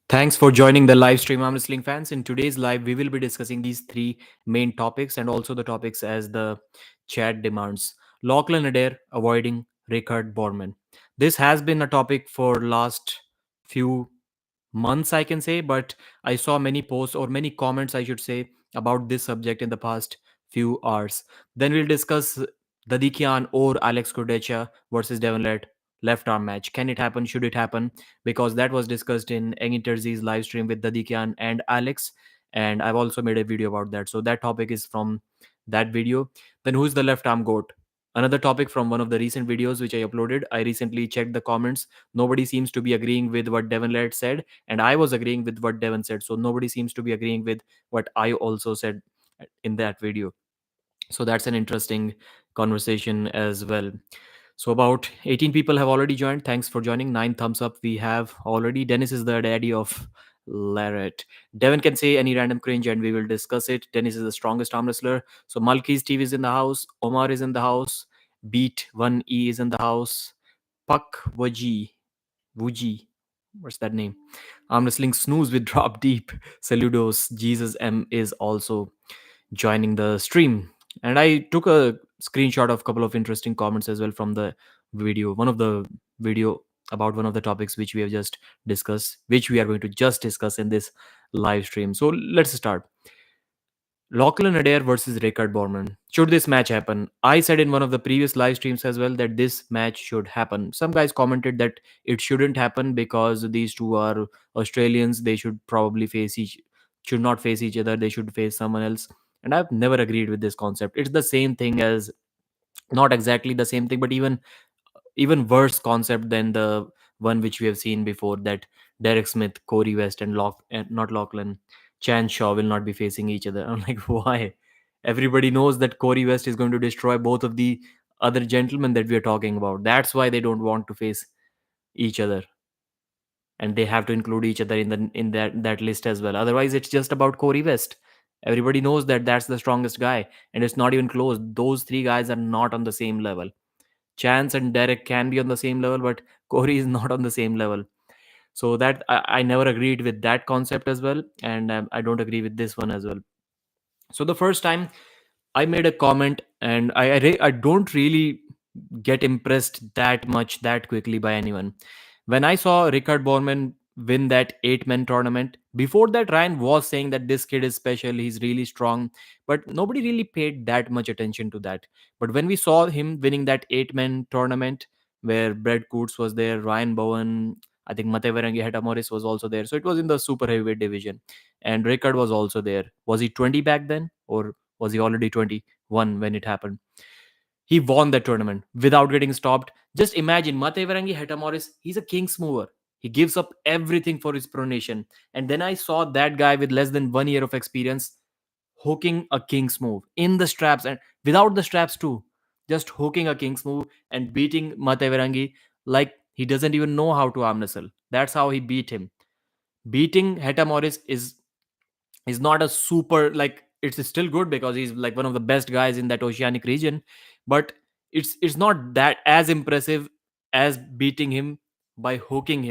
Thanks for joining the live stream, Armwrestling fans. In today's live, we will be discussing these three main topics and also the topics as the chat demands. Lachlan Adair avoiding Richard Borman. This has been a topic for last few months, I can say, but I saw many posts or many comments, I should say, about this subject in the past few hours. Then we'll discuss Dadikian or Alex Kudecha versus Devon Larratt left arm match. Can it happen? Should it happen? Because that was discussed in Engiterzi's live stream with Dadikian and Alex, and I've also made a video about that. So that topic is from that video. Then who's the left arm goat? Another topic from one of the recent videos which I uploaded. I recently checked the comments. Nobody seems to be agreeing with what Devon Laird said, and I was agreeing with what Devon said. So nobody seems to be agreeing with what I also said in that video. So that's an interesting conversation as well. So about 18 people have already joined. Thanks for joining. 9 thumbs up we have already. Dennis is the daddy of Larratt. Devon can say any random cringe and we will discuss it. Dennis is the strongest arm wrestler. So Malki's TV is in the house. Omar is in the house. Beat 1E is in the house. Puck Wuji. What's that name? Arm wrestling snooze with drop deep. Saludos. Jesus M is also joining the stream. And I took a screenshot of a couple of interesting comments as well from the video. One of the video about one of the topics which we have just discussed, which we are going to just discuss in this live stream. So let's start. Lachlan Adair versus Richard Borman. Should this match happen? I said in one of the previous live streams as well that this match should happen. Some guys commented that it shouldn't happen because these two are Australians. They should not face each other. They should face someone else. And I've never agreed with this concept. It's the same thing as, not exactly the same thing, but even worse concept than the one which we have seen before, that Derek Smith, Corey West, and not Lachlan, Chan Shaw will not be facing each other. I'm like, why? Everybody knows that Corey West is going to destroy both of the other gentlemen that we are talking about. That's why they don't want to face each other, and they have to include each other in that list as well. Otherwise, it's just about Corey West. Everybody knows that that's the strongest guy, and it's not even close. Those three guys are not on the same level. Chance and Derek can be on the same level, but Corey is not on the same level. So that I never agreed with that concept as well, and I don't agree with this one as well. So the first time I made a comment, and I don't really get impressed that much that quickly by anyone. When I saw Richard Borman win that 8 men tournament, before that Ryan was saying that this kid is special, he's really strong, but nobody really paid that much attention to that. But when we saw him winning that 8 men tournament, where Brett Coots was there, Ryan Bowen, I think Matevarangi Heta Morris was also there. So it was in the super heavyweight division, and Richard was also there. Was he 20 back then, or was he already 21 when it happened? He won that tournament without getting stopped. Just imagine Matevarangi Heta Morris, he's a king's mover. He gives up everything for his pronation. And then I saw that guy with less than 1 year of experience hooking a king's move in the straps and without the straps too. Just hooking a king's move and beating Matevarangi like he doesn't even know how to arm wrestle. That's how he beat him. Beating Heta Morris is not a super, like, it's still good because he's like one of the best guys in that oceanic region, but it's not that as impressive as beating him by hooking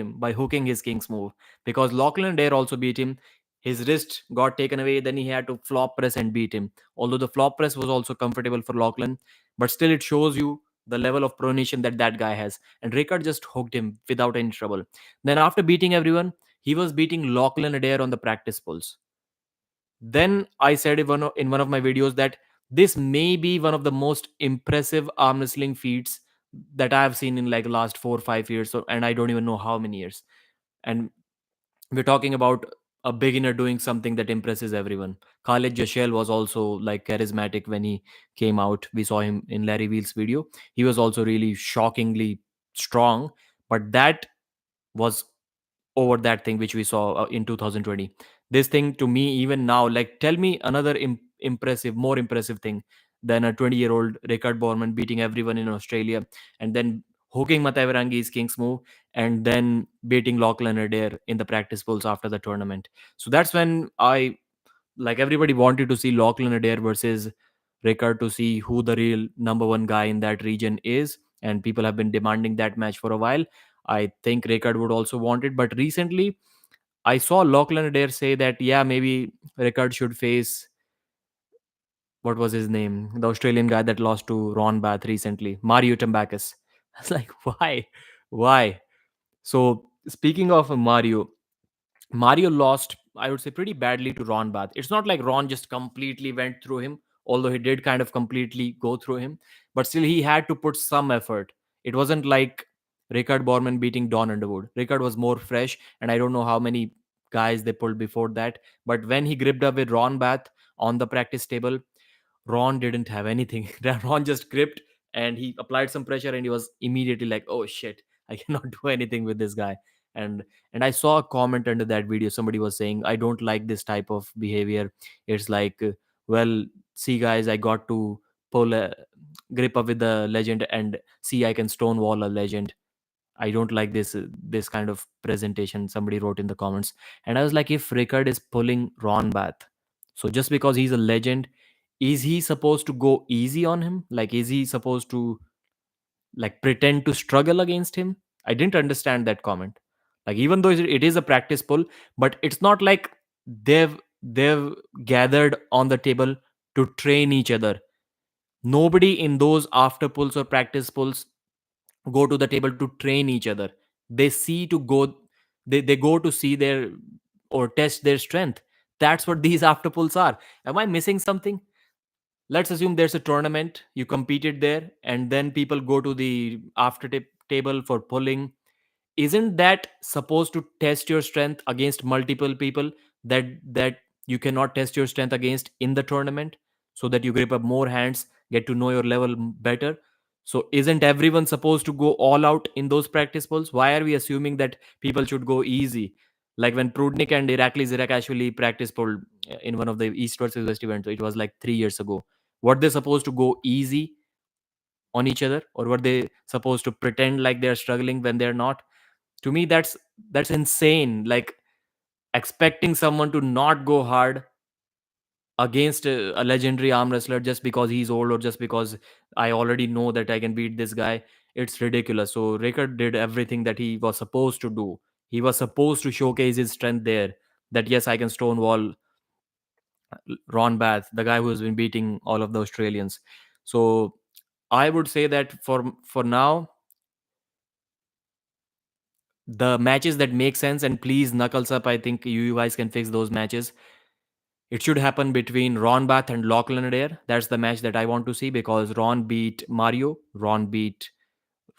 his king's move, because Lachlan Dare also beat him. His wrist got taken away, then he had to flop press and beat him, although the flop press was also comfortable for Lachlan, but still it shows you the level of pronation that guy has. And Rickard just hooked him without any trouble. Then after beating everyone, he was beating Lachlan Adair on the practice pulls. Then I said in one of my videos that this may be one of the most impressive arm wrestling feats that I have seen in like last 4 or 5 years, and I don't even know how many years. And we're talking about a beginner doing something that impresses everyone. Khaled Jashel was also like charismatic when he came out. We saw him in Larry Wheel's video. He was also really shockingly strong, but that was over that thing which we saw in 2020. This thing to me, even now, like, tell me another more impressive thing than a 20-year-old Richard Borman beating everyone in Australia and then hooking Matavarangi's King's move and then beating Lachlan Adair in the practice pulls after the tournament. So that's when everybody wanted to see Lachlan Adair versus Richard to see who the real number one guy in that region is. And people have been demanding that match for a while. I think Richard would also want it, but recently I saw Lachlan Adair say that, yeah, maybe Rickard should face, what was his name? The Australian guy that lost to Ron Bath recently, Mario Tambakis. I was like, why? Why? So speaking of Mario lost, I would say, pretty badly to Ron Bath. It's not like Ron just completely went through him, although he did kind of completely go through him, but still he had to put some effort. It wasn't like Rickard Borman beating Don Underwood. Rickard was more fresh, and I don't know how many guys they pulled before that. But when he gripped up with Ron Bath on the practice table, Ron didn't have anything. Ron just gripped and he applied some pressure, and he was immediately like, "Oh shit, I cannot do anything with this guy." And I saw a comment under that video. Somebody was saying, "I don't like this type of behavior. It's like, well, see, guys, I got to pull a grip up with the legend, and see, I can stonewall a legend. I don't like this kind of presentation." Somebody wrote in the comments, and I was like, if Rickard is pulling Ron Bath, so just because he's a legend, is he supposed to go easy on him? Like, is he supposed to like pretend to struggle against him? I didn't understand that comment. Like, even though it is a practice pull, but it's not like they've gathered on the table to train each other. Nobody in those after pulls or practice pulls go to the table to train each other. They see to go, they go to see their or test their strength. That's what these after pulls are. Am I missing something? Let's assume there's a tournament, you competed there, and then people go to the table for pulling. Isn't that supposed to test your strength against multiple people that you cannot test your strength against in the tournament, so that you grip up more hands, get to know your level better? So isn't everyone supposed to go all out in those practice pulls? Why are we assuming that people should go easy? Like when Prudnik and Irakli Zirak actually practice pulled in one of the East versus West events, it was like 3 years ago. Were they supposed to go easy on each other, or were they supposed to pretend like they're struggling when they're not? To me, that's insane. Like, expecting someone to not go hard against a legendary arm wrestler just because he's old, or just because I already know that I can beat this guy, it's ridiculous. So Rickard did everything that he was supposed to do. He was supposed to showcase his strength there, that yes, I can stonewall Ron Bath, the guy who's been beating all of the Australians. So I would say that for now, the matches that make sense, and please, knuckles up, I think you guys can fix those matches. It should happen between Ron Bath and Lachlan Adair. That's the match that I want to see, because Ron beat Mario, Ron beat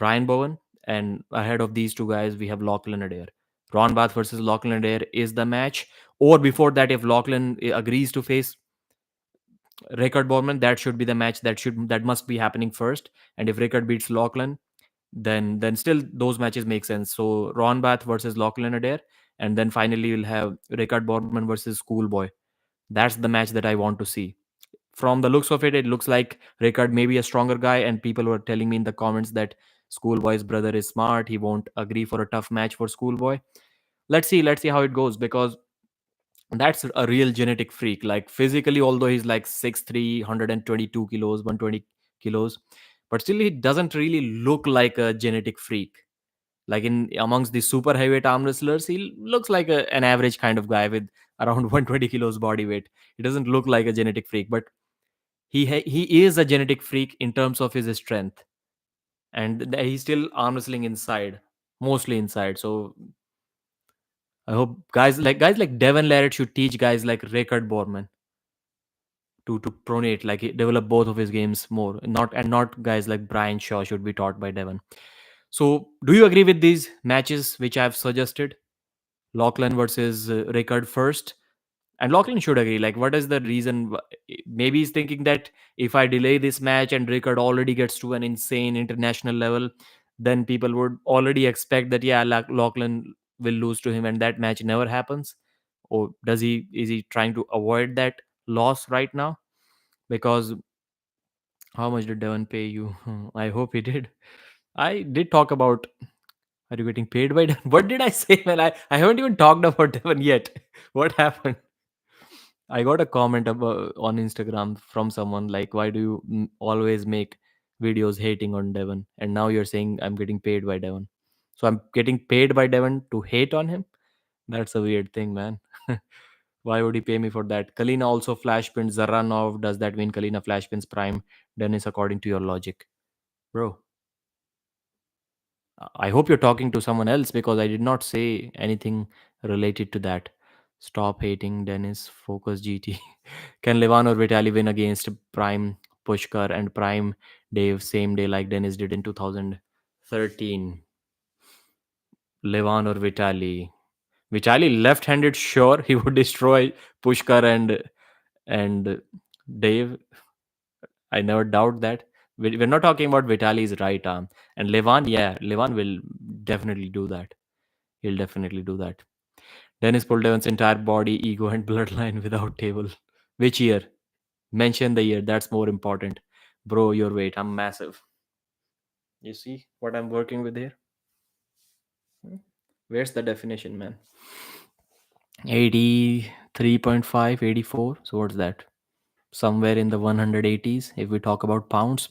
Ryan Bowen, and ahead of these two guys, we have Lachlan Adair. Ron Bath versus Lachlan Adair is the match. Or before that, if Lachlan agrees to face Rickard Borman, that should be the match that must be happening first. And if Rickard beats Lachlan, then still those matches make sense. So Ron Bath versus Lachlan Adair, and then finally we'll have Rickard Borman versus Schoolboy. That's the match that I want to see. From the looks of it, it looks like Rickard may be a stronger guy, and people were telling me in the comments that Schoolboy's brother is smart. He won't agree for a tough match for Schoolboy. Let's see how it goes, because that's a real genetic freak. Like, physically, although he's like 6'3", 122 kilos, 120 kilos, but still he doesn't really look like a genetic freak. Like, in amongst the super heavyweight arm wrestlers, he looks like an average kind of guy with around 120 kilos body weight. He doesn't look like a genetic freak, but he is a genetic freak in terms of his strength, and he's still arm wrestling inside, mostly inside. So I hope guys like Devon Larratt should teach guys like Rickard Borman to pronate, like, develop both of his games more. Not guys like Brian Shaw should be taught by Devon. So, do you agree with these matches which I've suggested? Lachlan versus Rickard first. And Lachlan should agree. Like, what is the reason? Maybe he's thinking that if I delay this match and Rickard already gets to an insane international level, then people would already expect that, yeah, Lachlan will lose to him, and that match never happens. Or is he trying to avoid that loss right now? Because how much did Devon pay you? I hope he did. I did talk about, are you getting paid by Devon? What did I say, man? I haven't even talked about Devon yet. What happened? I got a comment about on Instagram from someone like, "Why do you always make videos hating on Devon?" And now you're saying I'm getting paid by Devon. So I'm getting paid by Devon to hate on him. That's a weird thing, man. Why would he pay me for that? Kalina also flash pins Zaranov. Does that mean Kalina flash pins Prime Dennis according to your logic? Bro, I hope you're talking to someone else because I did not say anything related to that. Stop hating Dennis. Focus GT. Can Levan or Vitali win against Prime Pushkar and Prime Dave same day like Dennis did in 2013? Levan or Vitali? Vitali left-handed, sure he would destroy Pushkar and Dave. I never doubt that. We're not talking about Vitali's right arm. And Levan, yeah, Levan will definitely do that. He'll definitely do that. Dennis pulled Devon's entire body, ego, and bloodline without table. Which year? Mention the year. That's more important. Bro, your weight. I'm massive. You see what I'm working with here? Hmm? Where's the definition, man? 83.5, 84. So what's that? Somewhere in the 180s if we talk about pounds.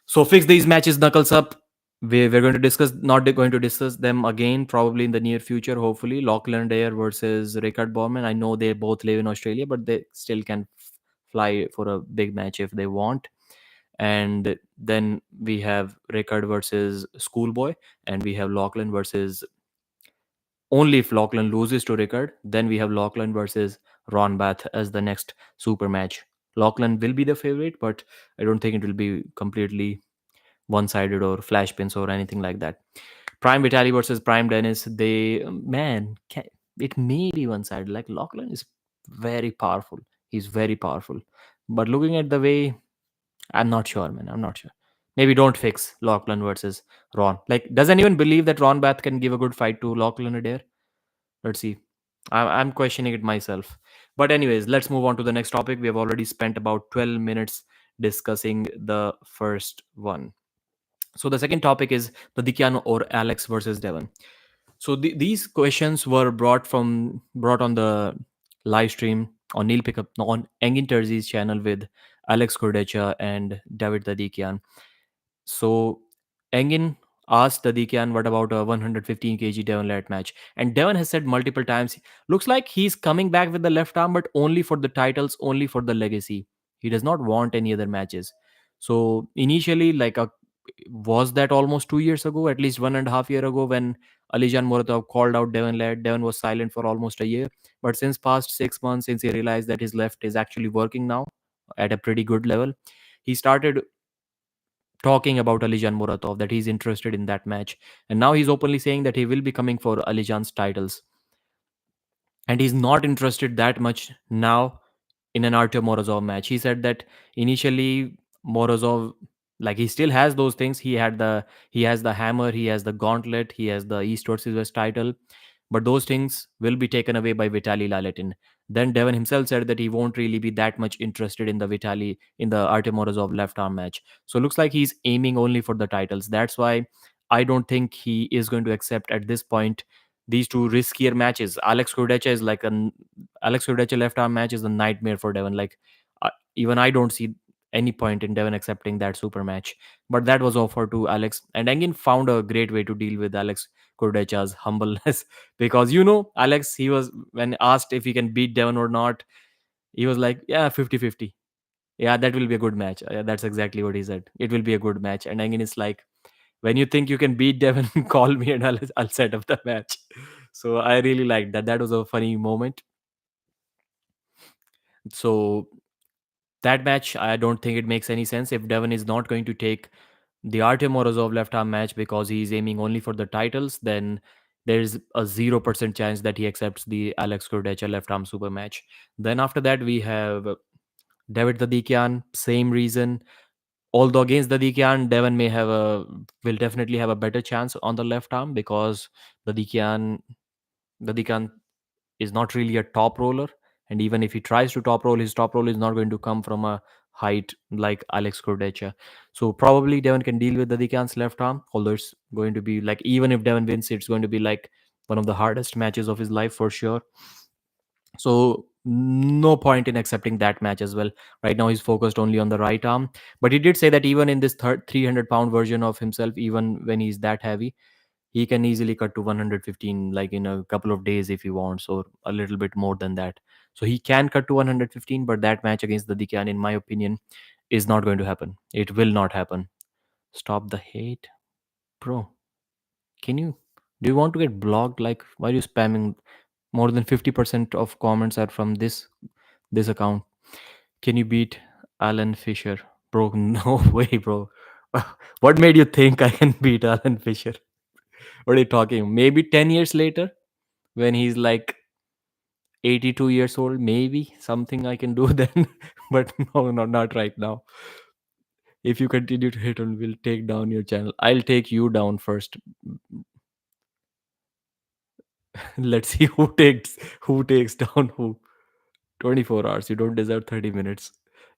So fix these matches, knuckles up. We're going to discuss, not going to discuss them again, probably in the near future, hopefully. Lachlan Dare versus Rickard Bowman. I know they both live in Australia, but they still can fly for a big match if they want. And then we have Rickard versus Schoolboy, and we have Lachlan versus, only if Lachlan loses to Rickard, then we have Lachlan versus Ron Bath as the next super match. Lachlan will be the favorite, but I don't think it will be completely one sided or flash pins or anything like that. Prime Vitali versus Prime Dennis. It may be one sided. Like Lachlan is very powerful. He's very powerful. But looking at the way, I'm not sure, man. I'm not sure. Maybe don't fix Lachlan versus Ron. Like, does anyone believe that Ron Bath can give a good fight to Lachlan Adair? Let's see. I'm questioning it myself. But anyways, let's move on to the next topic. We have already spent about 12 minutes discussing the first one. So the second topic is the Dikyan or Alex versus Devon. So these questions were brought on the live stream on Neil Pickup on Engin Terzi's channel with Alex Kordecha and David Dadikian. So Engin asked Dadikian what about a 115 kg Devon Larratt match, and Devon has said multiple times, looks like he's coming back with the left arm, but only for the titles, only for the legacy. He does not want any other matches. So initially, was that almost 2 years ago, at least 1.5 year ago, when Alijan Muratov called out Devon Ladd. Devon was silent for almost a year. But since past 6 months, since he realized that his left is actually working now at a pretty good level, he started talking about Alijan Muratov, that he's interested in that match. And now he's openly saying that he will be coming for Alijan's titles. And he's not interested that much now in an Artyom Morozov match. He said that initially Morozov, like, he still has those things. He has the hammer, he has the gauntlet, he has the East versus West title, but those things will be taken away by Vitaly Laletin. Then Devon himself said that he won't really be that much interested in the Artyom Morozov left arm match. So it looks like he's aiming only for the titles. That's why I don't think he is going to accept at this point these two riskier matches. Alex Kordecha left arm match is a nightmare for Devon. Like, even I don't see any point in Devon accepting that super match. But that was offered to Alex, and Engin found a great way to deal with Alex Kordecha's humbleness because Alex, he was, when asked if he can beat Devon or not, he was like, yeah, 50-50. Yeah, that will be a good match. Yeah, that's exactly what he said. It will be a good match. And Engin is like, when you think you can beat Devon, call me and I'll set up the match. So I really liked that. That was a funny moment. So that match, I don't think it makes any sense if Devon is not going to take the Artem Morozov left arm match because he's aiming only for the titles. Then there's a 0% chance that he accepts the Alex Kordecha left arm super match. Then after that, we have David Dadikian, same reason. Although against Dadikian, Devon will definitely have a better chance on the left arm because Dadikian is not really a top roller, and even if he tries to top roll, his top roll is not going to come from a height like Alex Kordecha. So probably Devon can deal with Dadikian's left arm, although it's going to be like, even if Devon wins, it's going to be like one of the hardest matches of his life for sure. So no point in accepting that match as well. Right now he's focused only on the right arm. But he did say that even in this 300-pound version of himself, even when he's that heavy, He can easily cut to 115 like in a couple of days if he wants, or a little bit more than that. So he can cut to 115, but that match against the Dikan, in my opinion, is not going to happen. It will not happen. Stop the hate, bro. Can you? Do you want to get blocked? Like, why are you spamming? More than 50% of comments are from this account. Can you beat Alan Fisher, bro? No way, bro. What made you think I can beat Alan Fisher? What are you talking? Maybe 10 years later, when he's like 82 years old, maybe something I can do then. But no, not right now. If you continue to hit on, we'll take down your channel. I'll take you down first. Let's see who takes down who. 24 hours. You don't deserve 30 minutes.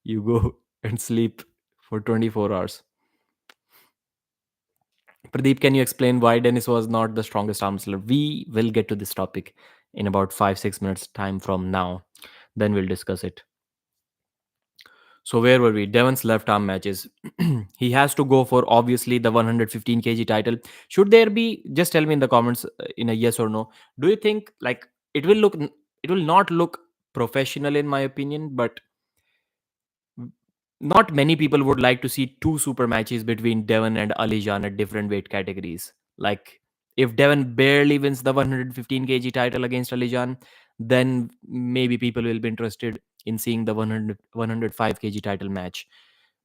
You go and sleep for 24 hours. Pradeep, can you explain why Dennis was not the strongest arm wrestler? We will get to this topic in about 5-6 minutes time from now. Then we'll discuss it. So where were we? Devon's left arm matches. He has to go for obviously the 115 kg title. Should there be? Just tell me in the comments in a yes or no. Do you think like it will look? It will not look professional in my opinion, but not many people would like to see two super matches between Devon and Alijan at different weight categories. Like, if Devon barely wins the 115 kg title against Alijan, then maybe people will be interested in seeing the 105 kg title match.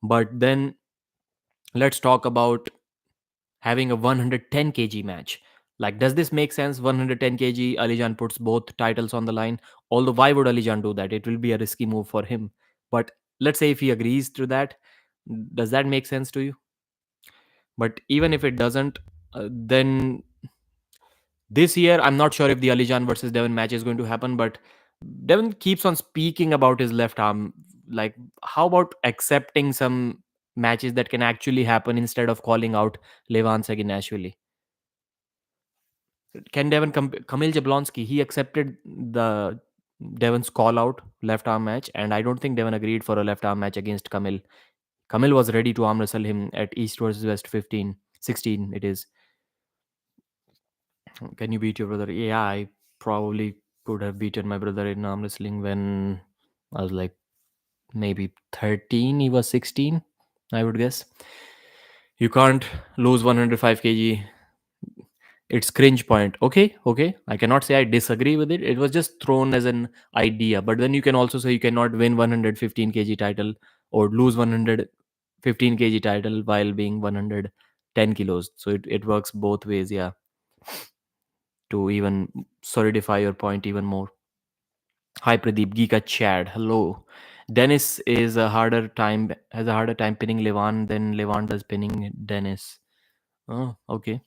But then let's talk about having a 110 kg match. Like, does this make sense? 110 kg, Alijan puts both titles on the line. Although, why would Alijan do that? It will be a risky move for him. But let's say if he agrees to that, does that make sense to you? But even if it doesn't, then this year, I'm not sure if the Alijan versus Devon match is going to happen. But Devon keeps on speaking about his left arm. Like, how about accepting some matches that can actually happen instead of calling out Levan Saginashvili? Can Devon Kamil Jablonski? He accepted the Devon's call out left arm match, and I don't think Devon agreed for a left arm match against Kamil. Kamil was ready to arm wrestle him at East versus West 15, 16. It is. Can you beat your brother? Yeah, I probably could have beaten my brother in arm wrestling when I was like maybe 13. He was 16, I would guess. You can't lose 105 kg. It's cringe point. Okay. I cannot say I disagree with it. It was just thrown as an idea. But then you can also say you cannot win 115 kg title or lose 115 kg title while being 110 kilos. So it works both ways, yeah, to even solidify your point even more. Hi Pradeep, Geeka Chad. Hello. Dennis has a harder time pinning Levan than Levan does pinning Dennis. Oh, okay.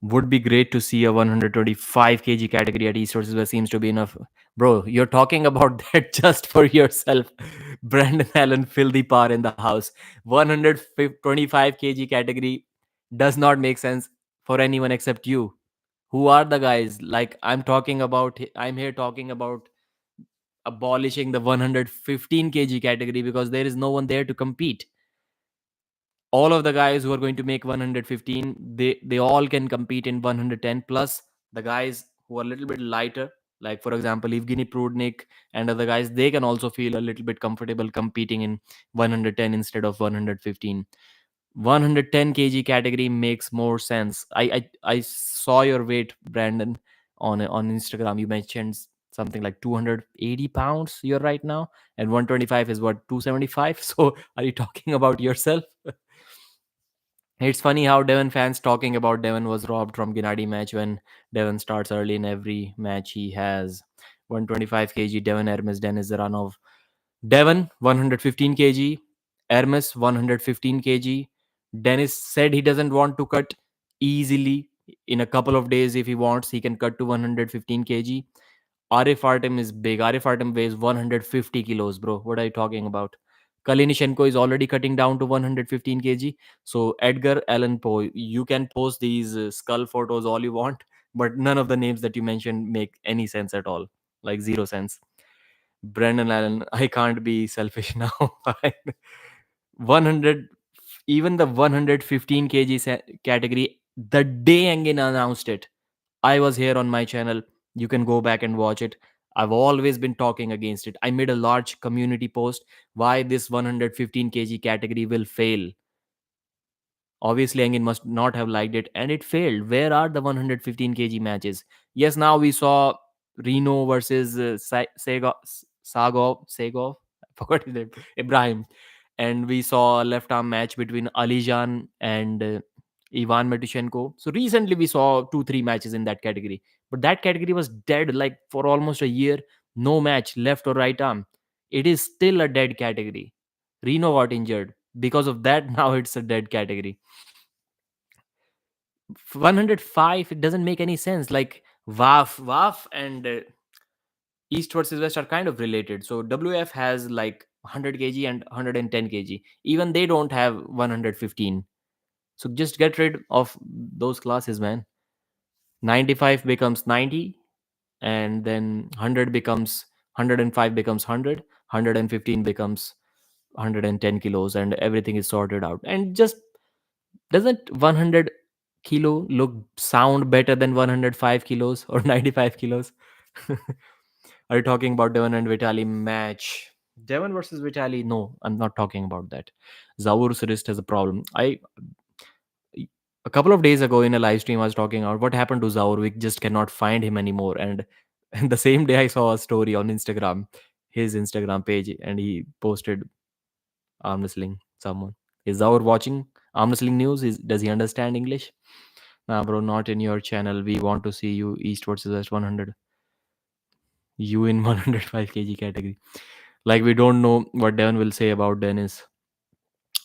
Would be great to see a 125 kg category at East versus West. Seems to be enough. Bro, you're talking about that just for yourself. Brandon Allen, filthy par in the house. 125 kg category does not make sense for anyone except you. Who are the guys? Like, I'm here talking about abolishing the 115 kg category because there is no one there to compete. All of the guys who are going to make 115, they all can compete in 110, plus the guys who are a little bit lighter, like for example Evgeny Prudnik and other guys, they can also feel a little bit comfortable competing in 110 instead of 115. 110 kg category makes more sense. I saw your weight, Brandon, on Instagram. You mentioned something like 280 pounds you're right now, and 125 is what, 275? So are you talking about yourself? It's funny how Devon fans talking about Devon was robbed from Gennady match when Devon starts early in every match he has. 125 kg Devon Hermes Denis Zaranov. Devon 115 kg, Hermes 115 kg. Dennis said he doesn't want to cut easily. In a couple of days, if he wants, he can cut to 115 kg. Arif Artem is big. Arif Artem weighs 150 kilos, bro. What are you talking about? Kalinishenko is already cutting down to 115 kg. So Edgar Allan Poe, you can post these skull photos all you want, but none of the names that you mentioned make any sense at all. Like zero sense. Brendan Allen, I can't be selfish now. 100, even the 115 kg category The day Engin announced it, I was here on my channel. You can go back and watch it. I've always been talking against it. I made a large community post why this 115 kg category will fail. Obviously, Engin must not have liked it, and it failed. Where are the 115 kg matches? Yes, now we saw Reno versus Sagov. I forgot his name. Ibrahim. And we saw a left arm match between Alijan and Ivan Matushenko. So recently we saw 2 3 matches in that category. But that category was dead like for almost a year. No match left or right arm. It is still a dead category. Reno got injured. Because of that, now it's a dead category. 105, it doesn't make any sense. Like WAF and East versus West are kind of related. So WF has like 100 kg and 110 kg. Even they don't have 115. So just get rid of those classes, man. 95 becomes 90, and then 100 becomes 105 becomes 100, 115 becomes 110 kilos, and everything is sorted out. And just doesn't 100 kilo look sound better than 105 kilos or 95 kilos? Are you talking about Devon and Vitali match? Devon versus Vitali? No, I'm not talking about that. Zaur's wrist has a problem. A couple of days ago in a live stream, I was talking about what happened to Zaur. We just cannot find him anymore. And the same day, I saw a story on Instagram, his Instagram page, and he posted arm wrestling. Someone is Zaur watching arm wrestling news? Does he understand English? Nah, bro, not in your channel. We want to see you East versus West 100. You in 105 kg category. Like we don't know what Devon will say about Dennis.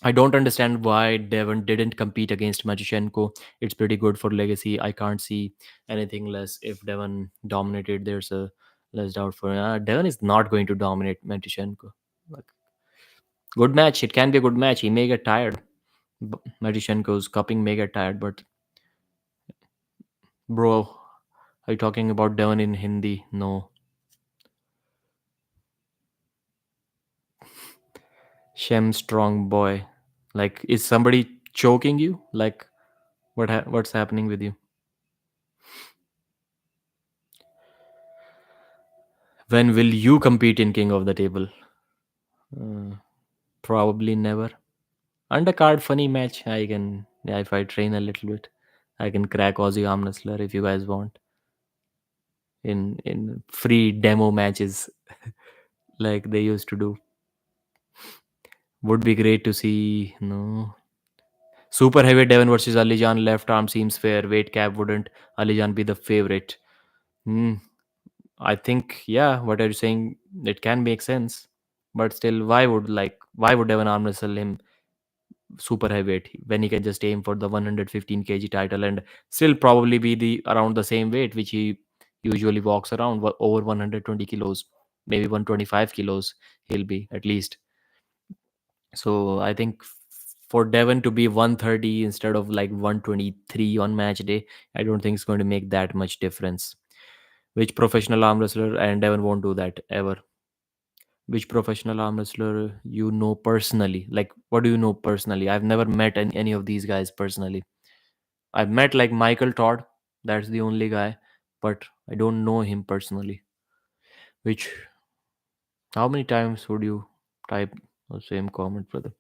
I don't understand why Devon didn't compete against Machishenko. It's pretty good for legacy. I can't see anything less. If Devon dominated, there's a less doubt for Devon is not going to dominate Machishenko. Like, good match. It can be a good match. He may get tired. Machishenko's cupping may get tired, but bro, are you talking about Devon in Hindi? No. Shem strong boy. Like, is somebody choking you? Like, what's happening with you? When will you compete in King of the Table? Uh, Probably never. Undercard funny match. I can, yeah, if I train a little bit, I can crack Aussie arm wrestler if you guys want in free demo matches like they used to do. Would be great to see. No. Super heavy Devon versus Alijan. Left arm seems fair. Weight cap wouldn't Alijan be the favorite? Hmm. I think, yeah, what are you saying? It can make sense, but still, why would Devon arm wrestle him super heavyweight when he can just aim for the 115 kg title and still probably be the around the same weight which he usually walks around over 120 kilos, maybe 125 kilos he'll be at least. So I think for Devon to be 130 instead of like 123 on match day, I don't think it's going to make that much difference. Which professional arm wrestler, and Devon won't do that ever. Which professional arm wrestler you know personally? Like, what do you know personally? I've never met any of these guys personally. I've met like Michael Todd, that's the only guy, but I don't know him personally. Which, how many times would you type the same comment, brother?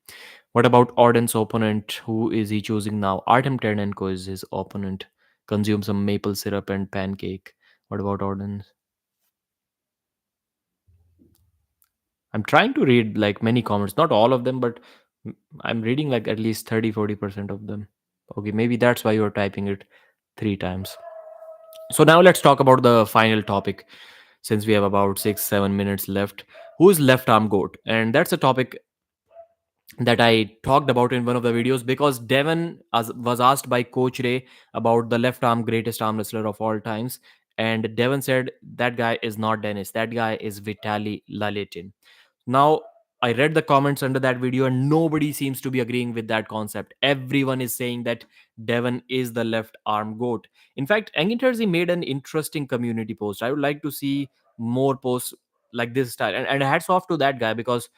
What about Orden's opponent? Who is he choosing now? Artem Ternenko is his opponent. Consume some maple syrup and pancake. What about Orden? I'm trying to read like many comments, not all of them, but I'm reading like at least 30 40% of them. Okay, maybe that's why you're typing it 3 times. So now let's talk about the final topic since we have about 6 7 minutes left. Who's left arm goat? And that's a topic that I talked about in one of the videos because Devon was asked by Coach Ray about the left arm greatest arm wrestler of all times. And Devon said, that guy is not Dennis. That guy is Vitali Lalitin. Now, I read the comments under that video, and nobody seems to be agreeing with that concept. Everyone is saying that Devon is the left arm goat. In fact, Engin Terzi made an interesting community post. I would like to see more posts like this style. And hats off to that guy because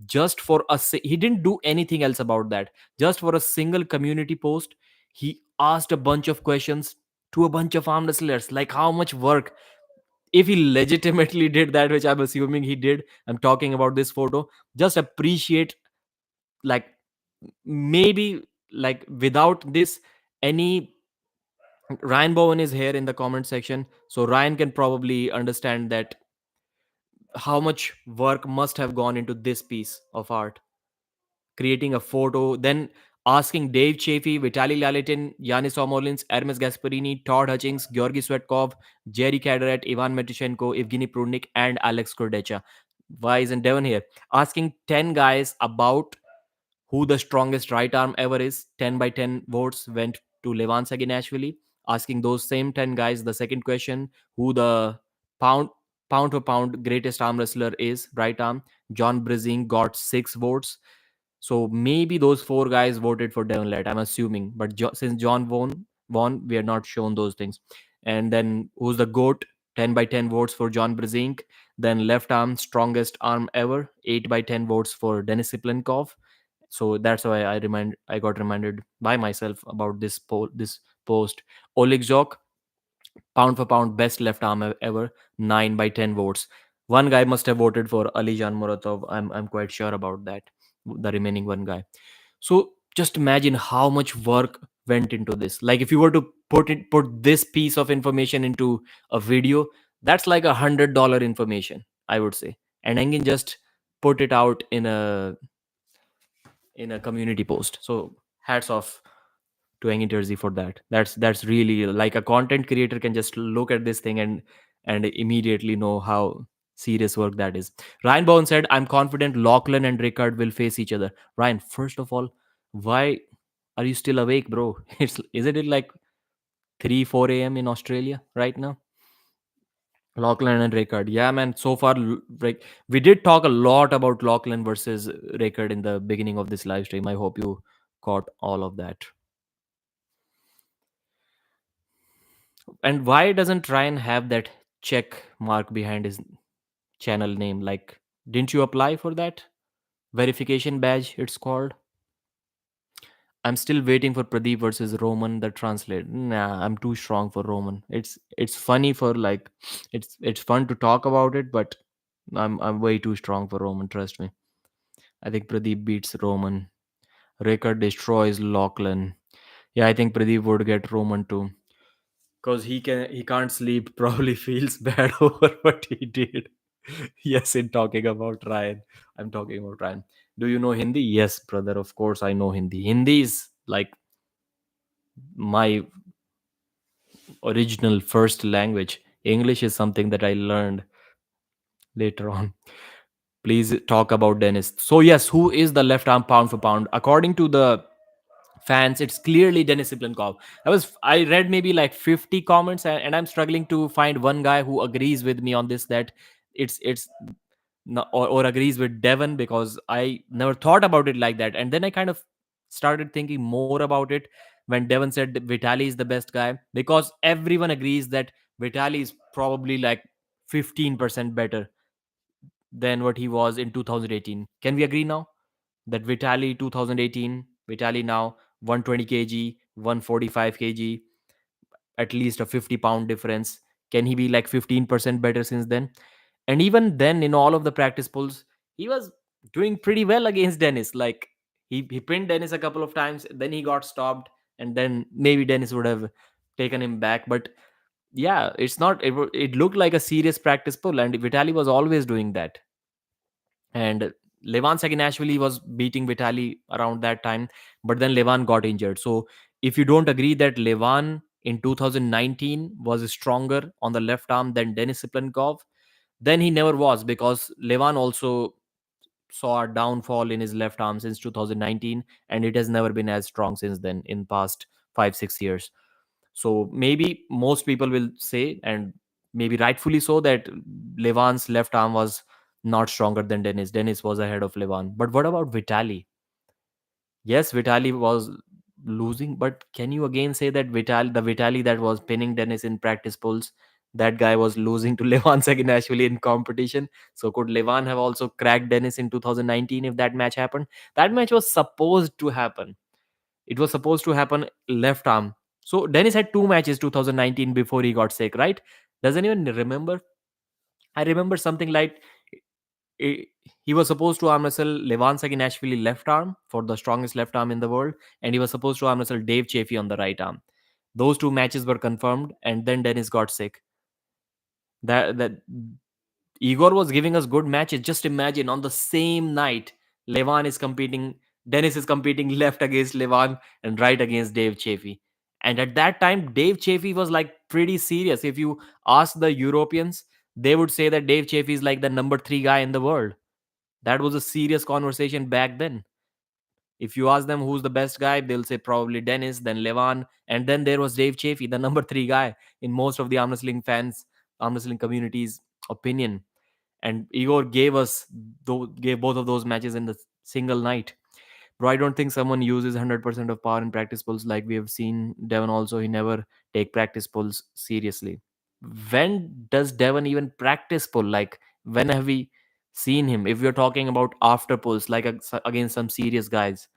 just for he didn't do anything else about that. Just for a single community post, He asked a bunch of questions to a bunch of arm wrestlers, like how much work. If he legitimately did that, which I'm assuming he did, I'm talking about this photo, just appreciate, like, maybe, like, without this, any, Ryan Bowen is here in the comment section, so Ryan can probably understand that how much work must have gone into this piece of art, creating a photo, then asking Dave Chaffee, Vitaly Lalitin, Yanis Omolins, Hermes Gasparini, Todd Hutchings, Georgi Svetkov, Jerry Kadaret, Ivan Metushenko, Evgeny Prudnik, and Alex Kurdecha. Why isn't Devon here? Asking 10 guys about who the strongest right arm ever is. 10 by 10 votes went to Levan Saginashvili. Asking those same 10 guys the second question, who the pound pound for pound greatest arm wrestler is, right arm. John Brizing got 6 votes. So maybe those 4 guys voted for Devon Larratt, I'm assuming. But since John won, we are not shown those things. And then who's the GOAT? 10 by 10 votes for John Brizink. Then left arm, strongest arm ever. 8 by 10 votes for Denis Siplenkov. So that's why I got reminded by myself about this post. Oleg Zok, pound for pound best left arm ever, 9 by 10 votes. One guy must have voted for Alijan Muratov. I'm quite sure about that. The remaining one guy. So just imagine how much work went into this. Like, if you were to put this piece of information into a video, that's like $100 information, I would say. And I can just put it out in a community post. So hats off to Engin Terzi for that. That's really, like, a content creator can just look at this thing and immediately know how serious work that is. Ryan Bowen said, "I'm confident Lachlan and Rickard will face each other." Ryan, first of all, why are you still awake, bro? Isn't it like 3 4 a.m. in Australia right now? Lachlan and Rickard. Yeah, man. So far, like, we did talk a lot about Lachlan versus Rickard in the beginning of this live stream. I hope you caught all of that. And why doesn't Ryan have that check mark behind his channel name? Like, didn't you apply for that verification badge? It's called. I'm still waiting for Pradeep versus Roman the translate. Nah, I'm too strong for Roman. It's funny for, like, it's fun to talk about it, but I'm way too strong for Roman. Trust me. I think Pradeep beats Roman. Rickard destroys Lachlan. Yeah, I think Pradeep would get Roman too. Because he can't sleep, probably feels bad over what he did. Yes, in talking about Ryan, I'm talking about Ryan. Do you know Hindi? Yes, brother, of course I know Hindi. Hindi is like my original first language. English is something that I learned later on. Please talk about Dennis. So yes, who is the left arm pound for pound? According to the fans, it's clearly Denis Siplenkov. I read maybe like 50 comments, and I'm struggling to find one guy who agrees with me on this, that it's no, or agrees with Devon, because I never thought about it like that. And then I kind of started thinking more about it when Devon said that Vitali is the best guy, because everyone agrees that Vitali is probably like 15% better than what he was in 2018. Can we agree now that Vitali 2018, Vitali now 120 kg, 145 kg, at least a 50-pound difference? Can he be like 15% better since then? And even then, in all of the practice pulls, he was doing pretty well against Dennis. Like, he pinned Dennis a couple of times, then he got stopped, and then maybe Dennis would have taken him back. But yeah, it's not. It looked like a serious practice pull, and Vitali was always doing that. And Levan Saginashvili was beating Vitali around that time, but then Levan got injured. So if you don't agree that Levan in 2019 was stronger on the left arm than Denis Siplenkov, then he never was, because Levan also saw a downfall in his left arm since 2019, and it has never been as strong since then in past 5 6 years. So maybe most people will say, and maybe rightfully so, that Levan's left arm was not stronger than Dennis. Dennis was ahead of Levan. But what about Vitali? Yes, Vitali was losing, but can you again say that the Vitali that was pinning Dennis in practice pulls, that guy was losing to Levan Saginashvili in competition? So could Levan have also cracked Dennis in 2019 if that match happened? That match was supposed to happen. It was supposed to happen left arm. So Dennis had two matches 2019 before he got sick, right? Doesn't even remember. I remember something like i- he was supposed to arm wrestle Levan Saginashvili left arm for the strongest left arm in the world, and he was supposed to arm wrestle Dave Chaffee on the right arm. Those two matches were confirmed, and then Dennis got sick. That Igor was giving us good matches. Just imagine on the same night, Levan is competing, Dennis is competing left against Levan and right against Dave Chaffee. And at that time, Dave Chaffee was like pretty serious. If you ask the Europeans, they would say that Dave Chaffee is like the number three guy in the world. That was a serious conversation back then. If you ask them who's the best guy, they'll say probably Dennis, then Levan, and then there was Dave Chaffee, the number three guy in most of the arm wrestling fans, arm wrestling community's opinion. And Igor gave both of those matches in the single night. Bro, I don't think someone uses 100% of power in practice pulls like we have seen Devon also. He never take practice pulls seriously. When does Devon even practice pull? Like, when have we seen him? If we're talking about after pulls, like against some serious guys,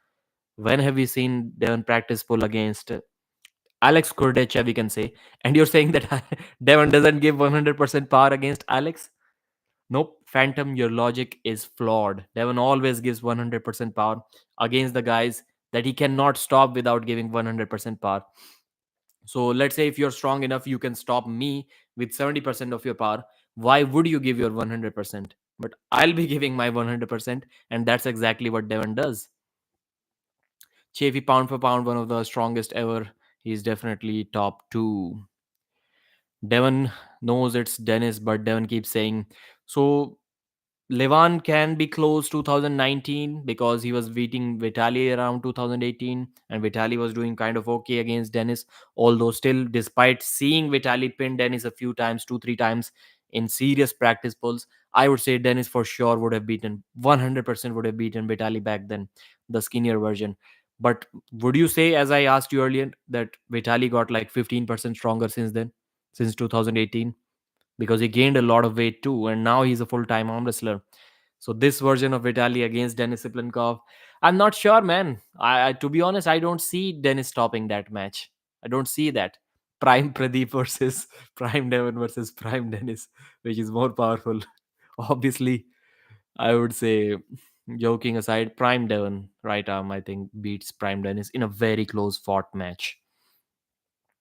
when have we seen Devon practice pull against Alex Kurdecha, we can say? And you're saying that Devon doesn't give 100% power against Alex? Nope, Phantom, your logic is flawed. Devon always gives 100% power against the guys that he cannot stop without giving 100% power. So let's say if you're strong enough, you can stop me with 70% of your power. Why would you give your 100%? But I'll be giving my 100%, and that's exactly what Devon does. Chafee, pound for pound, one of the strongest ever. He's definitely top two. Devon knows it's Dennis, but Devon keeps saying, so Levan can be close 2019 because he was beating Vitali around 2018, and Vitali was doing kind of okay against Dennis. Although, still, despite seeing Vitali pin Dennis a few times, two, three times in serious practice pulls, I would say Dennis for sure would have beaten 100% would have beaten Vitali back then, the skinnier version. But would you say, as I asked you earlier, that Vitali got like 15% stronger since then, since 2018? Because he gained a lot of weight too, and now he's a full-time arm wrestler. So this version of Vitaly against Denis Siplenkov, I'm not sure, man. To be honest, I don't see Denis stopping that match. I don't see that. Prime Pradeep versus Prime Devon versus Prime Dennis, which is more powerful. Obviously, I would say, joking aside, Prime Devon right arm I think beats Prime Dennis in a very close fought match.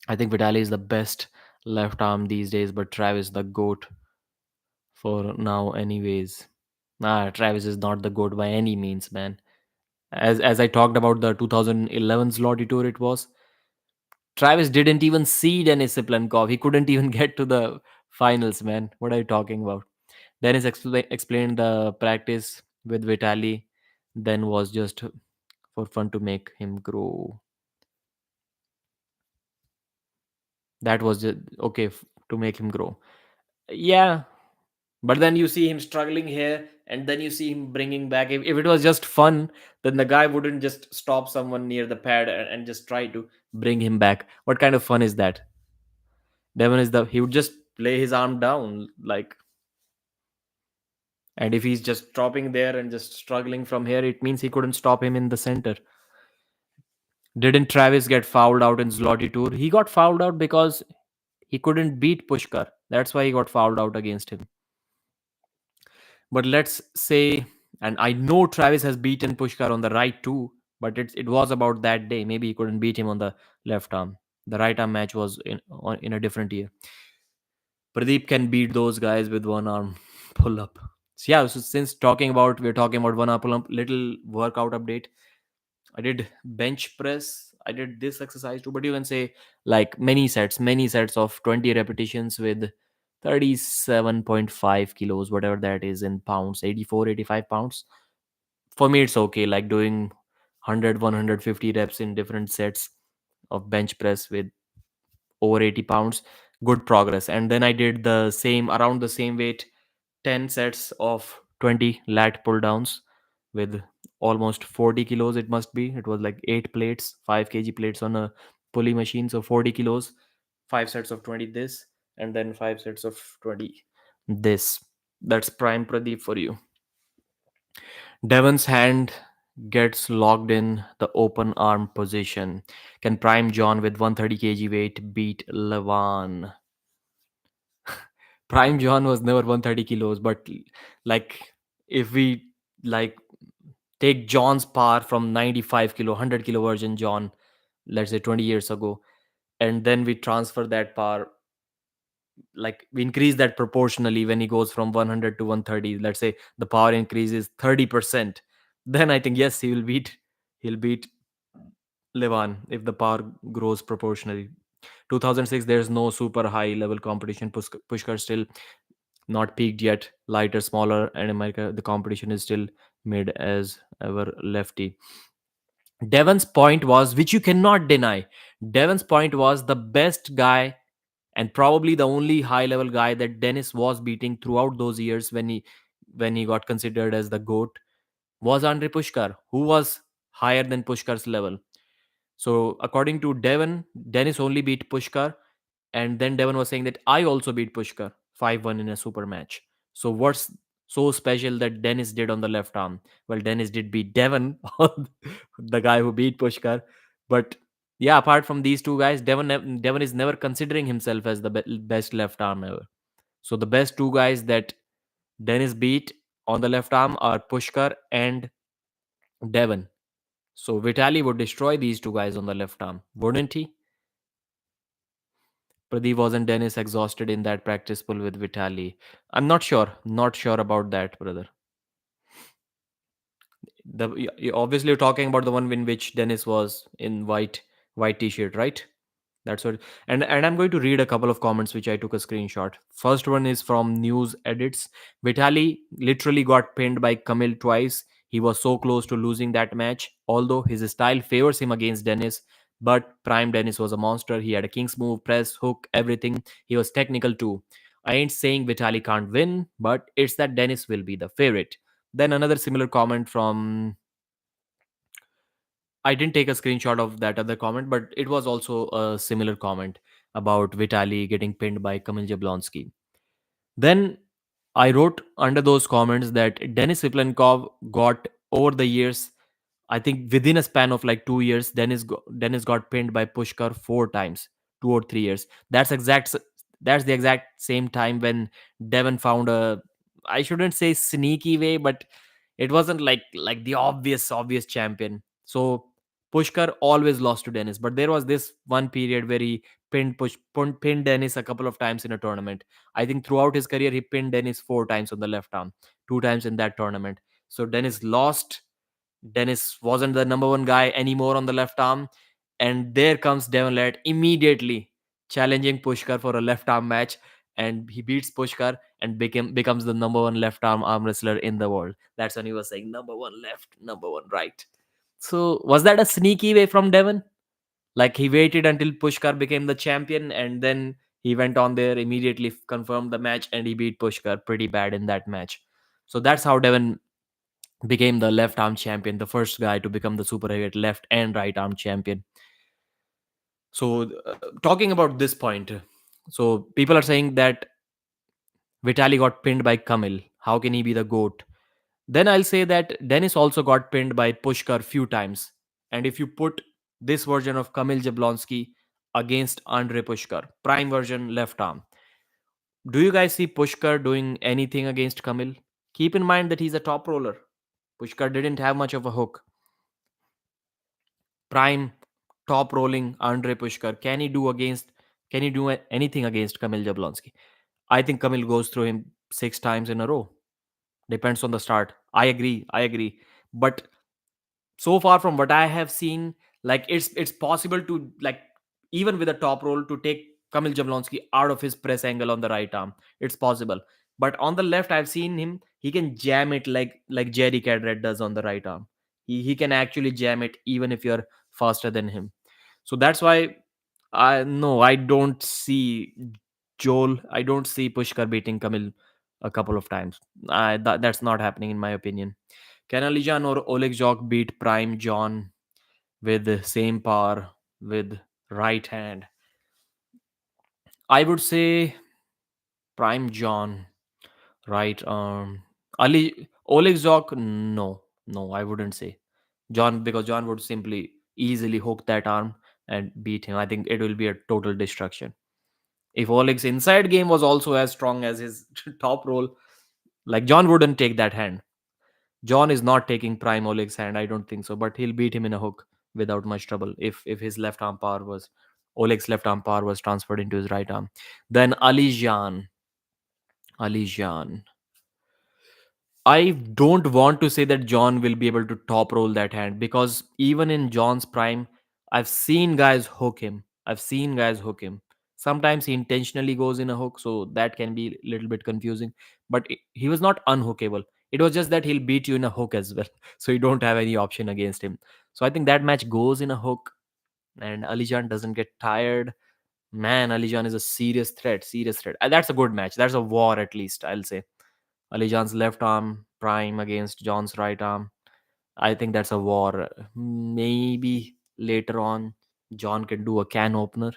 I think Vitaly is the best left arm these days, but Travis the goat for now, anyways. Nah, Travis is not the goat by any means, man. As I talked about the 2011 Lottie Tour, it was Travis didn't even see Denis Siplenkov. He couldn't even get to the finals, man. What are you talking about? Dennis explained the practice with Vitali, then was just for fun to make him grow. That was just okay to make him grow. Yeah, but then you see him struggling here, and then you see him bringing back. If it was just fun, then the guy wouldn't just stop someone near the pad and just try to bring him back. What kind of fun is that? Devon is the he would just lay his arm down, like, and if he's just dropping there and just struggling from here, it means he couldn't stop him in the center. Didn't Travis get fouled out in Zloty Tour? He got fouled out because he couldn't beat Pushkar. That's why he got fouled out against him. But let's say, and I know Travis has beaten Pushkar on the right too, but it was about that day. Maybe he couldn't beat him on the left arm. The right arm match was in a different year. Pradeep can beat those guys with one arm pull up. So yeah, so since we're talking about one arm pull up, little workout update. I did bench press. I did this exercise too, but you can say like many sets of 20 repetitions with 37.5 kilos, whatever that is in pounds, 84, 85 pounds. For me, it's okay. Like doing 100, 150 reps in different sets of bench press with over 80 pounds. Good progress. And then I did the same, around the same weight, 10 sets of 20 lat pull downs with almost 40 kilos. It must be, it was like 8 plates, 5 kg plates on a pulley machine, so 40 kilos, 5 sets of 20 this, and then 5 sets of 20 this. That's prime Pradeep for you. Devon's hand gets locked in the open arm position. Can Prime John with 130 kg weight beat Levan? Prime John was never 130 kilos, but like if we like take John's power from 95 kilo, 100 kilo version John, let's say 20 years ago, and then we transfer that power, like we increase that proportionally when he goes from 100 to 130. Let's say the power increases 30%. Then I think yes, he'll beat Levan if the power grows proportionally. 2006, there's no super high level competition. Pushkar still not peaked yet. Lighter, smaller, and America, the competition is still mid as ever lefty. Devon's point was, which you cannot deny. Devon's point was the best guy and probably the only high level guy that Dennis was beating throughout those years when he got considered as the GOAT was Andre Pushkar, who was higher than Pushkar's level. So according to Devon, Dennis only beat Pushkar, and then Devon was saying that I also beat Pushkar 5-1 in a super match. So what's so special that Dennis did on the left arm? Well, Dennis did beat Devon, the guy who beat Pushkar. But yeah, apart from these two guys, Devon is never considering himself as the best left arm ever. So the best two guys that Dennis beat on the left arm are Pushkar and Devon. So Vitali would destroy these two guys on the left arm, wouldn't he? Pradeep, wasn't Dennis exhausted in that practice pull with Vitali? I'm not sure. Not sure about that, brother. Obviously you're talking about the one in which Dennis was in white t-shirt, right? That's what. And I'm going to read a couple of comments which I took a screenshot. First one is from News Edits. Vitali literally got pinned by Kamil twice. He was so close to losing that match. Although his style favors him against Dennis, but Prime Dennis was a monster. He had a king's move, press, hook, everything. He was technical too. I ain't saying Vitali can't win, but it's that Dennis will be the favorite. Then another similar comment from, I didn't take a screenshot of that other comment, but it was also a similar comment about Vitali getting pinned by Kamil Jablonski. Then I wrote under those comments that Denis Viplenkov got over the years, I think within a span of like 2 years, Dennis got pinned by Pushkar 4 times, 2 or 3 years. That's the exact same time when Devon found a, I shouldn't say sneaky way, but it wasn't like the obvious champion. So Pushkar always lost to Dennis, but there was this one period where he pinned Dennis a couple of times in a tournament. I think throughout his career he pinned Dennis 4 times on the left arm, 2 times in that tournament. So Dennis lost. Dennis wasn't the number one guy anymore on the left arm. And there comes Devon Larratt immediately challenging Pushkar for a left arm match. And he beats Pushkar and becomes the number one left arm wrestler in the world. That's when he was saying number one left, number one right. So was that a sneaky way from Devon? Like he waited until Pushkar became the champion and then he went on there, immediately confirmed the match, and he beat Pushkar pretty bad in that match. So that's how Devon became the left arm champion, the first guy to become the super heavyweight left and right arm champion. So, talking about this point, so people are saying that Vitali got pinned by Kamil. How can he be the GOAT? Then I'll say that Dennis also got pinned by Pushkar few times. And if you put this version of Kamil Jablonski against Andre Pushkar, prime version left arm, do you guys see Pushkar doing anything against Kamil? Keep in mind that he's a top roller. Pushkar didn't have much of a hook. Prime top rolling Andre Pushkar. Can he do anything against Kamil Jablonski? I think Kamil goes through him 6 times in a row. Depends on the start. I agree. But so far from what I have seen, like it's possible to, like, even with a top roll, to take Kamil Jablonski out of his press angle on the right arm. It's possible. But on the left, I've seen him. He can jam it like Jerry Cadret does on the right arm. He can actually jam it even if you're faster than him. So that's why I don't see Joel. I don't see Pushkar beating Kamil a couple of times. That's not happening in my opinion. Can Alijan or Oleg Jok beat Prime John with the same power with right hand? I would say Prime John, right arm. Ali Oleg Jok, no, I wouldn't say. John, because John would simply easily hook that arm and beat him. I think it will be a total destruction. If Oleg's inside game was also as strong as his top roll, like John wouldn't take that hand. John is not taking prime Oleg's hand. I don't think so. But he'll beat him in a hook without much trouble if his left arm power was Oleg's left arm power was transferred into his right arm. Then Alijan. Alijan. I don't want to say that John will be able to top roll that hand, because even in John's prime, I've seen guys hook him. I've seen guys hook him. Sometimes he intentionally goes in a hook, so that can be a little bit confusing. But he was not unhookable. It was just that he'll beat you in a hook as well. So you don't have any option against him. So I think that match goes in a hook, and Alijan doesn't get tired. Man, Alijan is a serious threat. Serious threat. That's a good match. That's a war, at least, I'll say. Alijan's left arm prime against John's right arm. I think that's a war. Maybe later on, John can do a can opener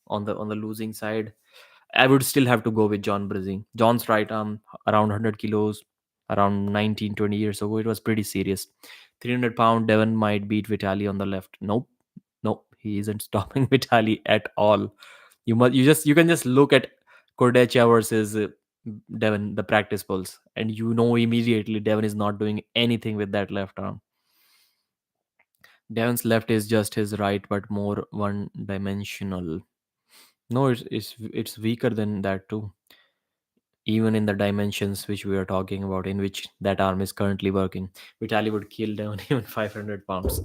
on the losing side. I would still have to go with John Brazing. John's right arm around 100 kilos, around 19, 20 years ago. It was pretty serious. 300-pound Devon might beat Vitali on the left. Nope, nope, he isn't stopping Vitali at all. You can just look at Cordecha versus Devon, the practice pulls, and you know immediately Devon is not doing anything with that left arm. Devon's left is just his right, but more one dimensional. No, it's weaker than that too. Even in the dimensions which we are talking about, in which that arm is currently working, Vitali would kill Devon even 500 pounds.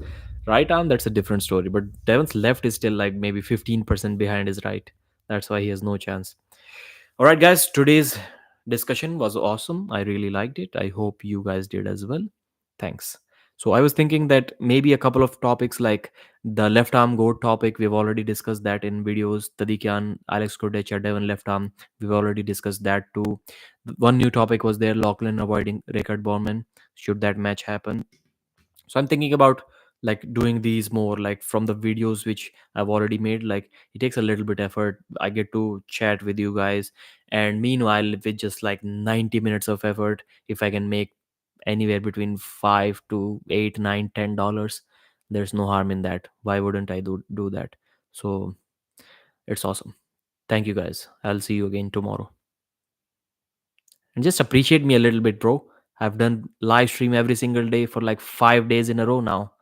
Right arm, that's a different story. But Devon's left is still like maybe 15% behind his right. That's why he has no chance. All right, guys, today's discussion was awesome. I really liked it. I hope you guys did as well. Thanks. So I was thinking that maybe a couple of topics like the left arm goat topic, we've already discussed that in videos. Tadikian, Alex Kodecha, Devon left arm, we've already discussed that too. One new topic was there, Lachlan avoiding Rickard Borman. Should that match happen? So I'm thinking about like doing these more like from the videos which I've already made. Like it takes a little bit effort. I get to chat with you guys, and meanwhile with just like 90 minutes of effort, if I can make anywhere between 5 to 8, 9, $10, there's no harm in that. Why wouldn't I do that? So it's awesome. Thank you guys. I'll see you again tomorrow. And just appreciate me a little bit, bro. I've done live stream every single day for like 5 days in a row now.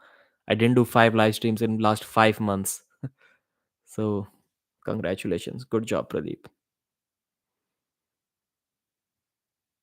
I didn't do 5 live streams in last 5 months. So congratulations. Good job, Pradeep.